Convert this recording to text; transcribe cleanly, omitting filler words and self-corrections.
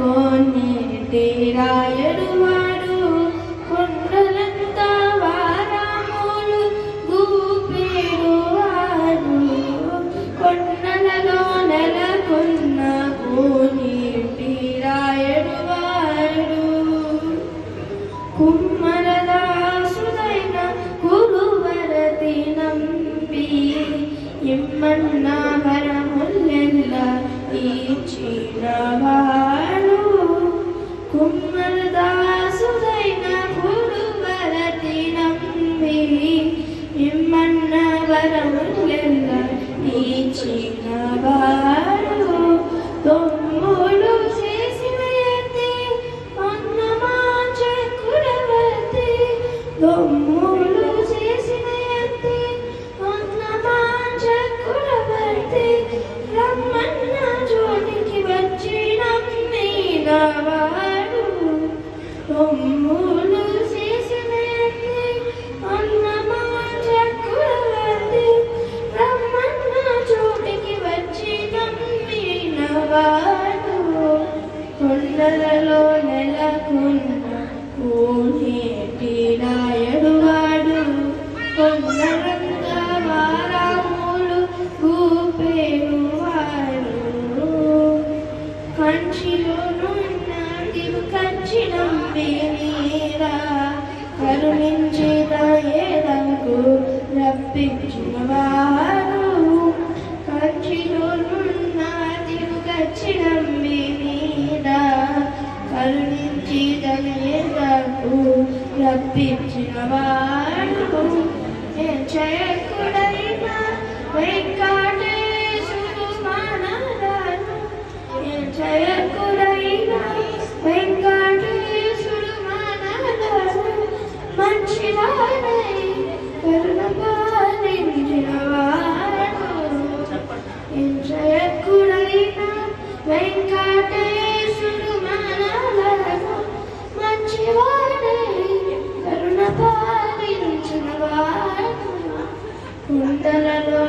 కోనేటి రాయడువాడు కొండలంత వారాములు గూపేడువాడు కొండలలో నెలకొన్న కోనేటి రాయడువాడు కుమ్మరదాసుడైన కురువరతి నంబి ఇమ్మన్న వరములెల్ల ఇచ్చినవాడు కుమ్మరదాసుడైన కురువరతి నంబి ఇమ్మన్న వరములెల్ల ఇచ్చినవాడు తొమ్ములు చేసిన ఎత్తి అన్నమాంచ కురవతి తొమ్ములు చేసిన ఎత్తి అన్నమాంచ కురవతి రమ్మన్న జోలికి వచ్చి నమ్మినవాడు తొమ్ములు చేసిన ఎత్తి అన్నమాంచ కురవతి రమ్మన్న జోలికి వచ్చి నమ్మినవాడు కొండలలో నెలకొన్న కోనేటి రాయడువాడు కొండలంత వారాములు గూపేడువాడు కంచిలోనున్న దివు కంచి నమ్మినీరా కరుణించి దయలకు రప్పించినవాడు కంచిలోనున్న దివు కంచి నమ్మినీరా కరుణించి దయలకు రప్పించినవాడు జయకుడైన వెంకటేశుడు మనరాను జయకుడైన వెంకటేశుడు మనరాను మంచివాడై కరుణ పాలించినవాడు జయకుడైన వెంకటేశుడు మనరాను మంచివాడై కరుణ పాలించినవాడు కుండలలో